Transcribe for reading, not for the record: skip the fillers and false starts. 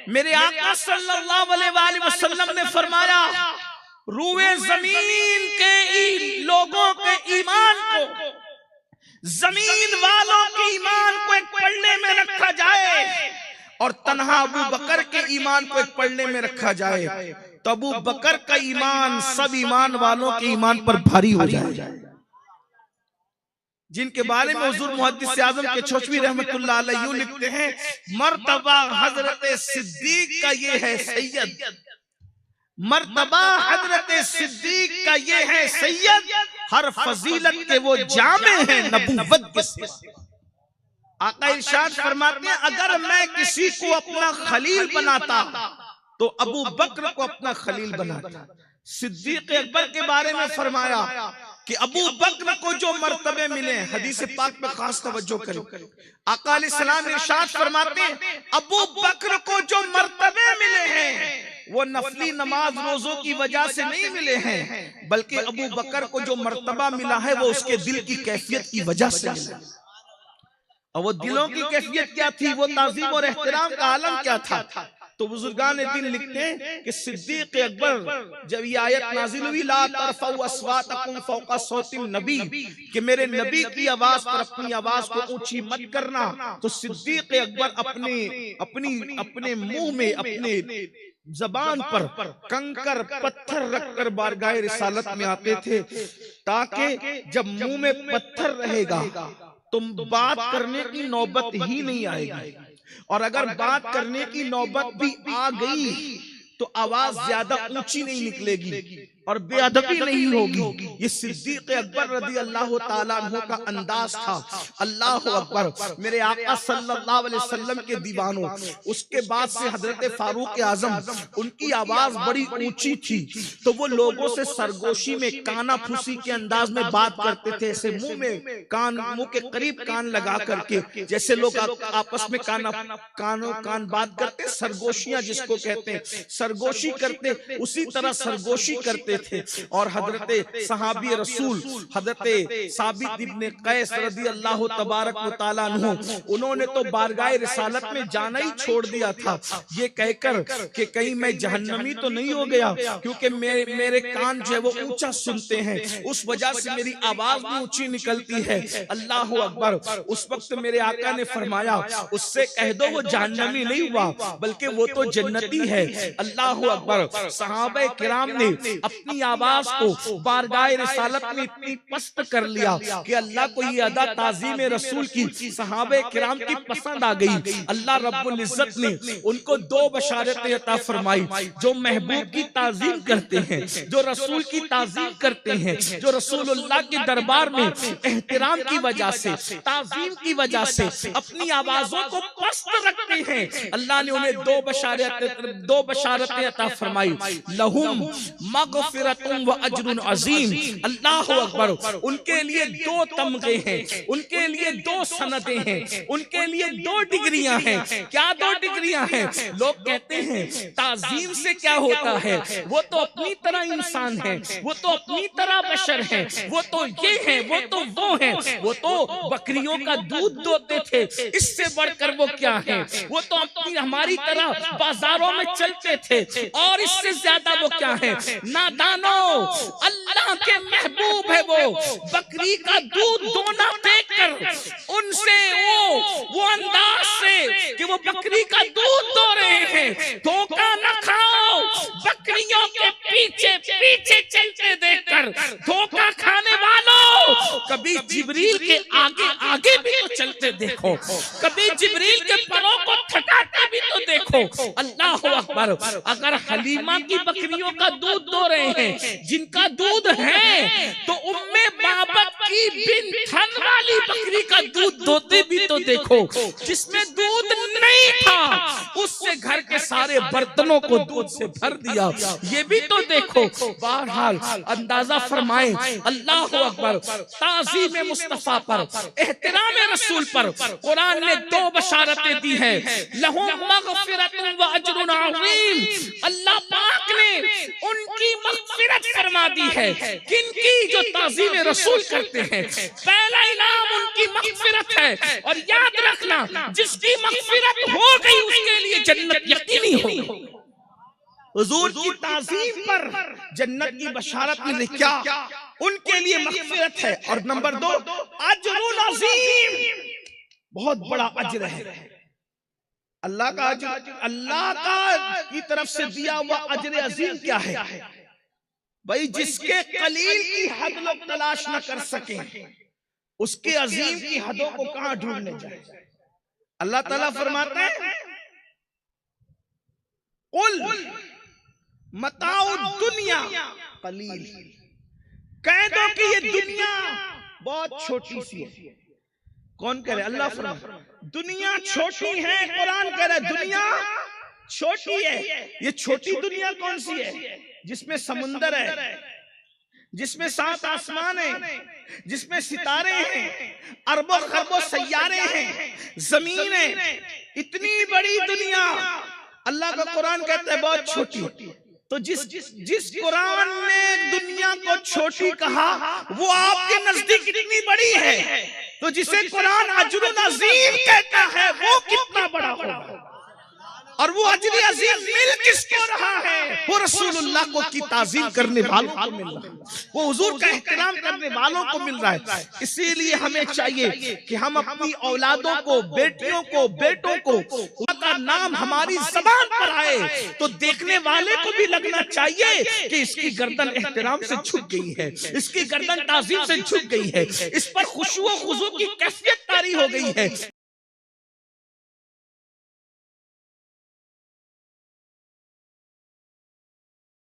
میرے آقا صلی اللہ علیہ وآلہ وسلم نے فرمایا روئے زمین کے لوگوں کے ایمان کو، زمین والوں کے ایمان کو ایک پلڑے میں رکھا جائے اور تنہا ابو بکر کے ایمان کو ایک پلڑے میں رکھا جائے تو ابو بکر کا ایمان سب ایمان والوں کے ایمان پر بھاری ہو جائے، جن کے بارے میں حضور محدث اعظم کے چھوچوی رحمت اللہ علیہ یوں لکھتے ہیں مرتبہ حضرت صدیق کا یہ ہے سید، مرتبہ حضرت صدیق کا یہ ہے سید، ہر فضیلت کے وہ جامع ہیں نبوت کے ساتھ۔ آقا ارشاد فرماتے ہیں اگر میں کسی کو اپنا خلیل بناتا تو ابو بکر کو اپنا خلیل بناتا۔ صدیق اکبر کے بارے میں فرمایا کہ ابو بکر کو جو مرتبے ملے، حدیث پاک میں خاص توجہ کریں، آقا علیہ السلام ارشاد فرماتے ہیں ابو بکر کو جو مرتبے ملے ہیں وہ نفلی نماز روزوں کی وجہ سے نہیں ملے ہیں، بلکہ ابو بکر کو جو مرتبہ ملا ہے وہ اس کے دل کی کیفیت کی وجہ سے ملا۔ اور وہ دلوں کی کیفیت کیا تھی، وہ تعظیم اور احترام کا عالم کیا تھا؟ تو بزرگان دین لکھتے ہیں کہ صدیق اکبر جب یہ آیت نازل ہوئی لا ترفعوا اصواتکم فوق صوت النبی کہ میرے نبی کی آواز پر اپنی آواز کو اونچی مت کرنا، تو صدیق اکبر اپنے منہ میں اپنے زبان پر کنکر پتھر رکھ کر بارگاہ رسالت میں آتے تھے تاکہ جب منہ میں پتھر رہے گا تو بات کرنے کی نوبت ہی نہیں آئے گی، اور اگر بات کرنے کی نوبت بھی آ گئی تو آواز زیادہ اونچی نہیں نکلے گی اور بے ادبی نہیں ہوگی۔ یہ صدیق اکبر رضی اللہ تعالیٰ عنہ کا انداز تھا۔ اللہ اکبر، میرے آقا صلی اللہ علیہ وسلم کے دیوانوں، اس کے بعد سے حضرت فاروق اعظم، ان کی آواز بڑی اونچی تھی تو وہ لوگوں سے سرگوشی میں کانا پھوسی کے انداز میں بات کرتے تھے، ایسے منہ کے قریب کان لگا کر کے، جیسے لوگ آپس میں کان بات کرتے، سرگوشیاں جس کو کہتے ہیں، سرگوشی کرتے، اسی طرح سرگوشی کرتے تھے۔ اور حضرت صحابی رسول حضرت ثابت ابن قیس رضی اللہ تبارک و تعالیٰ عنہ، انہوں نے تو بارگاہ رسالت میں جانا ہی چھوڑ دیا تھا یہ کہہ کر کہ کہیں میں جہنمی تو نہیں ہو گیا، کیونکہ میرے کان جو ہے وہ اونچا سنتے ہیں، اس وجہ سے میری آواز بھی اونچی نکلتی ہے۔ اللہ اکبر، اس وقت میرے آقا نے فرمایا اس سے کہہ دو وہ جہنمی نہیں ہوا بلکہ وہ تو جنتی ہے۔ اللہ اکبر، صحابہ کرام نے اپنی آواز کو بارگاہ رسالت میں اتنی پست کر لیا کہ اللہ کو یہ ادا تعظیم رسول کی صحابہ کرام کی پسند آ گئی۔ اللہ رب العزت نے ان کو دو بشارتیں عطا فرمائی، جو محبوب کی تعظیم کرتے ہیں، جو رسول کی تعظیم کرتے ہیں، جو رسول اللہ کے دربار میں احترام کی وجہ سے، تعظیم کی وجہ سے اپنی آوازوں کو پست رکھتے ہیں، اللہ نے انہیں دو بشارتیں عطا فرمائی، لہم مغفرت و اجر عظیم۔ اللہ اکبر، ان کے لیے دو تمغے ہیں، ان کے لیے دو سندیں ہیں، ان کے لیے دو ڈگریاں ہیں۔ کیا دو ڈگریاں ہیں؟ لوگ کہتے ہیں تعظیم سے کیا ہوتا ہے، وہ تو اپنی طرح انسان ہے، وہ تو اپنی طرح بشر ہے، وہ تو یہ ہے، وہ تو وہ ہے، وہ تو بکریوں کا دودھ دوتے تھے، اس سے بڑھ کر وہ کیا ہے، وہ تو ہماری طرح بازاروں میں چلتے تھے، اور اس سے زیادہ وہ کیا ہے؟ نادانو، اللہ کے محبوب ہے وہ، بکری کا دودھ دونا دیکھ کر ان سے وہ انداز سے کہ وہ بکری کا دودھ دو رہے ہیں، دھوکہ نہ کھاؤ، بکریوں کے پیچھے پیچھے چلتے دیکھ کر دھوکہ کھانے والوں، کبھی جبریل کے آگے آگے بھی تو چلتے دیکھو، کبھی جبریل کے پروں کو تھکاتے بھی تو دیکھو۔ اللہ اکبر، اگر حلیمہ کی بکریوں کا دودھ دو رہے ہیں جن کا دودھ ہے تو بابت کی بن تھن والی بکری کا دودھ دوتے بھی تو دیکھو، جس میں دودھ نہیں تھا اس سے گھر کے سارے برتنوں کو دودھ سے بھر دیا، یہ بھی تو دیکھو۔ بہرحال اندازہ فرمائیں، اللہ اکبر، تعظیم مصطفیٰ پر، احترام رسول پر قرآن نے دو بشارتیں دی ہیں، لہم مغفرت و اجر عظیم۔ اللہ پاک نے ان کی مغفرت فرما دی ہے، کن کی؟ جو تعظیم رسول کرتے ہیں۔ پہلا انعام ان کی مغفرت مغفرت ہے، اور یاد رکھنا جس کی مغفرت ہو گئی اس کے لیے جنت یقینی ہوگی۔ حضور کی تعظیم پر جنت کی بشارت میں کیا ان کے لیے مغفرت ہے، اور نمبر 2 اجر عظیم، بہت بڑا اجر ہے۔ اللہ کا اجر، اللہ کا کی طرف سے دیا ہوا اجر عظیم کیا ہے؟ بھائی جس کے قلیل کی حد لوگ تلاش نہ کر سکیں، اس کے عظیم کی حدوں کو کہاں ڈھونڈنے جائیں؟ اللہ تعالیٰ فرماتے ہیں قل متاع الدنیا قلیل، کہہ دو کہ یہ دنیا بہت چھوٹی سی ہے۔ کون کہہ رہے؟ اللہ فرماتا ہے دنیا چھوٹی ہے، قرآن کہہ رہا ہے دنیا چھوٹی ہے۔ یہ چھوٹی دنیا کون سی ہے؟ جس میں سمندر ہے، جس میں 7 آسمان ہیں، جس میں ستارے ہیں، اربوں خربوں سیارے ہیں، زمین ہے، اتنی بڑی دنیا اللہ کا قرآن کہتا ہے بہت چھوٹی۔ تو جس قرآن نے دنیا کو چھوٹی کہا وہ آپ کے نزدیک اتنی بڑی ہے، تو جسے قرآن اجر عظیم کہتا ہے وہ کتنا بڑا ہوگا؟ اور وہ اجر عظیم مل کس کو رہا ہے؟ وہ رسول اللہ کو کی تعظیم کرنے والوں کو مل رہا ہے، وہ حضور کا احترام کرنے والوں کو مل رہا ہے۔ اسی لیے ہمیں چاہیے کہ ہم اپنی اولادوں کو، بیٹیوں کو، بیٹوں کو اللہ کا نام ہماری زبان پر آئے تو دیکھنے والے کو بھی لگنا چاہیے کہ اس کی گردن احترام سے جھک گئی ہے، اس کی گردن تعظیم سے جھک گئی ہے، اس پر خشوع و خضوع کی کیفیت طاری ہو گئی ہے۔